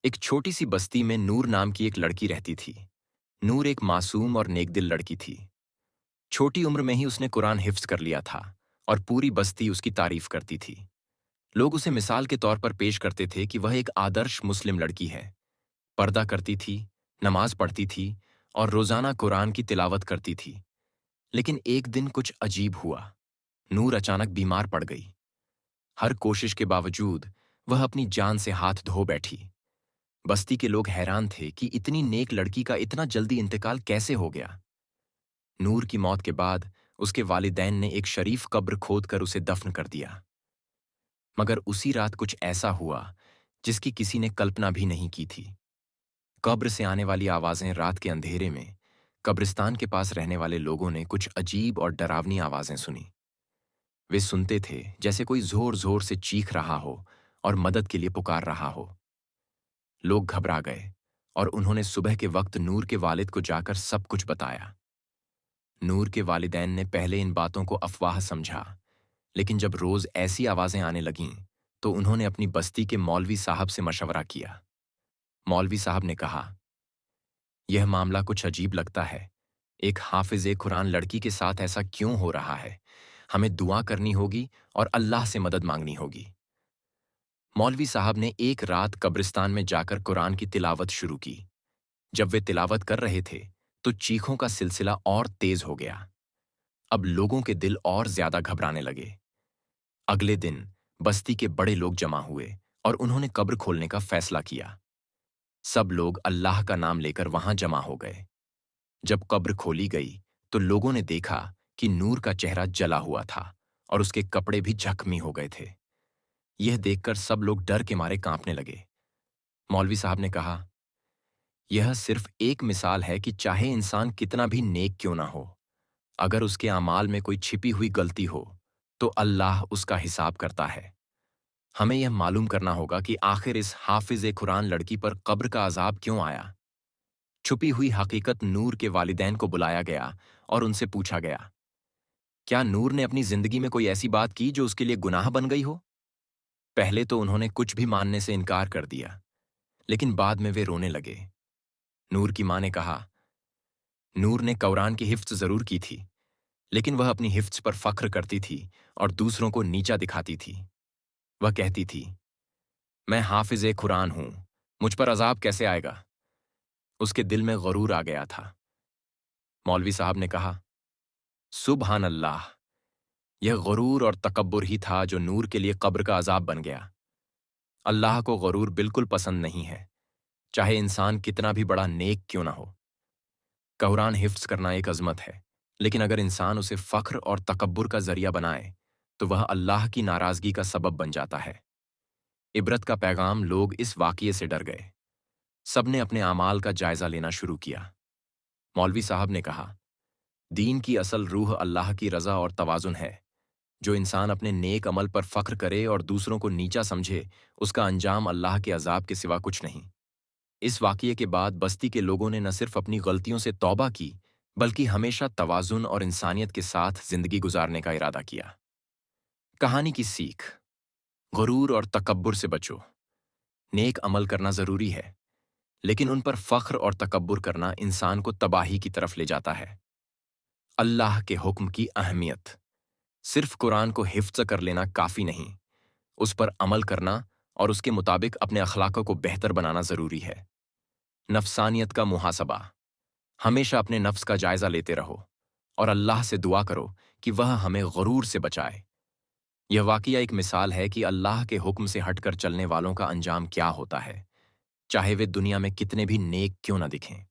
एक छोटी सी बस्ती में नूर नाम की एक लड़की रहती थी। नूर एक मासूम और नेकदिल लड़की थी। छोटी उम्र में ही उसने कुरान हिफ्ज कर लिया था और पूरी बस्ती उसकी तारीफ करती थी। लोग उसे मिसाल के तौर पर पेश करते थे कि वह एक आदर्श मुस्लिम लड़की है। पर्दा करती थी, नमाज पढ़ती थी और रोजाना कुरान की तिलावत करती थी। लेकिन एक दिन कुछ अजीब हुआ। नूर अचानक बीमार पड़ गई। हर कोशिश के बावजूद वह अपनी जान से हाथ धो बैठी। बस्ती के लोग हैरान थे कि इतनी नेक लड़की का इतना जल्दी इंतकाल कैसे हो गया। नूर की मौत के बाद उसके वालिदैन ने एक शरीफ कब्र खोदकर उसे दफन कर दिया। मगर उसी रात कुछ ऐसा हुआ जिसकी किसी ने कल्पना भी नहीं की थी। कब्र से आने वाली आवाजें रात के अंधेरे में कब्रिस्तान के पास रहने वाले लोगों ने कुछ अजीब और डरावनी आवाजें सुनी। वे सुनते थे जैसे कोई जोर जोर से चीख रहा हो और मदद के लिए पुकार रहा हो। लोग घबरा गए और उन्होंने सुबह के वक्त नूर के वालिद को जाकर सब कुछ बताया। नूर के वालिदैन ने पहले इन बातों को अफवाह समझा, लेकिन जब रोज ऐसी आवाजें आने लगीं, तो उन्होंने अपनी बस्ती के मौलवी साहब से मशवरा किया। मौलवी साहब ने कहा, यह मामला कुछ अजीब लगता है। एक हाफिज कुरान लड़की के साथ ऐसा क्यों हो रहा है? हमें दुआ करनी होगी और अल्लाह से मदद मांगनी होगी। मौलवी साहब ने एक रात कब्रिस्तान में जाकर कुरान की तिलावत शुरू की। जब वे तिलावत कर रहे थे, तो चीखों का सिलसिला और तेज हो गया। अब लोगों के दिल और ज्यादा घबराने लगे। अगले दिन बस्ती के बड़े लोग जमा हुए और उन्होंने कब्र खोलने का फैसला किया। सब लोग अल्लाह का नाम लेकर वहां जमा हो गए। जब कब्र खोली गई, तो लोगों ने देखा कि नूर का चेहरा जला हुआ था और उसके कपड़े भी जख्मी हो गए थे। यह देखकर सब लोग डर के मारे कांपने लगे। मौलवी साहब ने कहा, यह सिर्फ एक मिसाल है कि चाहे इंसान कितना भी नेक क्यों ना हो, अगर उसके अमाल में कोई छिपी हुई गलती हो, तो अल्लाह उसका हिसाब करता है। हमें यह मालूम करना होगा कि आखिर इस हाफिज कुरान लड़की पर कब्र का अजाब क्यों आया। छुपी हुई हकीकत नूर के वालिदैन को बुलाया गया और उनसे पूछा गया, क्या नूर ने अपनी जिंदगी में कोई ऐसी बात की जो उसके लिए गुनाह बन गई हो? पहले तो उन्होंने कुछ भी मानने से इनकार कर दिया, लेकिन बाद में वे रोने लगे। नूर की मां ने कहा, नूर ने कुरान की हिफ्ज जरूर की थी, लेकिन वह अपनी हिफ्ज पर फख्र करती थी और दूसरों को नीचा दिखाती थी। वह कहती थी, मैं हाफिज कुरान हूं, मुझ पर अजाब कैसे आएगा? उसके दिल में गरूर आ गया था। मौलवी साहब ने कहा, सुबहान अल्लाह, यह गरूर और तकब्बुर ही था जो नूर के लिए कब्र का अजाब बन गया। अल्लाह को गरूर बिल्कुल पसंद नहीं है, चाहे इंसान कितना भी बड़ा नेक क्यों ना हो। कुरान हिफ्ज करना एक अजमत है, लेकिन अगर इंसान उसे फख्र और तकब्बुर का जरिया बनाए, तो वह अल्लाह की नाराजगी का सबब बन जाता है। इबरत का पैगाम लोग इस वाक़ये से डर गए। सबने अपने अमाल का जायजा लेना शुरू किया। मौलवी साहब ने कहा, दीन की असल रूह अल्लाह की रज़ा और तवाज़ुन है। जो इंसान अपने नेक अमल पर फख्र करे और दूसरों को नीचा समझे, उसका अंजाम अल्लाह के अजाब के सिवा कुछ नहीं। इस वाक़ये के बाद बस्ती के लोगों ने न सिर्फ अपनी गलतियों से तौबा की, बल्कि हमेशा तवाज़ुन और इंसानियत के साथ जिंदगी गुजारने का इरादा किया। कहानी की सीख, गुरूर और तकब्बुर से बचो। नेक अमल करना जरूरी है, लेकिन उन पर फख्र और तकब्बुर करना इंसान को तबाही की तरफ ले जाता है। अल्लाह के हुक्म की अहमियत, सिर्फ कुरान को हिफ्ज कर लेना काफ़ी नहीं, उस पर अमल करना और उसके मुताबिक अपने अखलाकों को बेहतर बनाना ज़रूरी है। नफसानियत का मुहासबा, हमेशा अपने नफ्स का जायजा लेते रहो और अल्लाह से दुआ करो कि वह हमें गुरूर से बचाए। यह वाक़या एक मिसाल है कि अल्लाह के हुक्म से हटकर चलने वालों का अंजाम क्या होता है, चाहे वे दुनिया में कितने भी नेक क्यों न दिखें।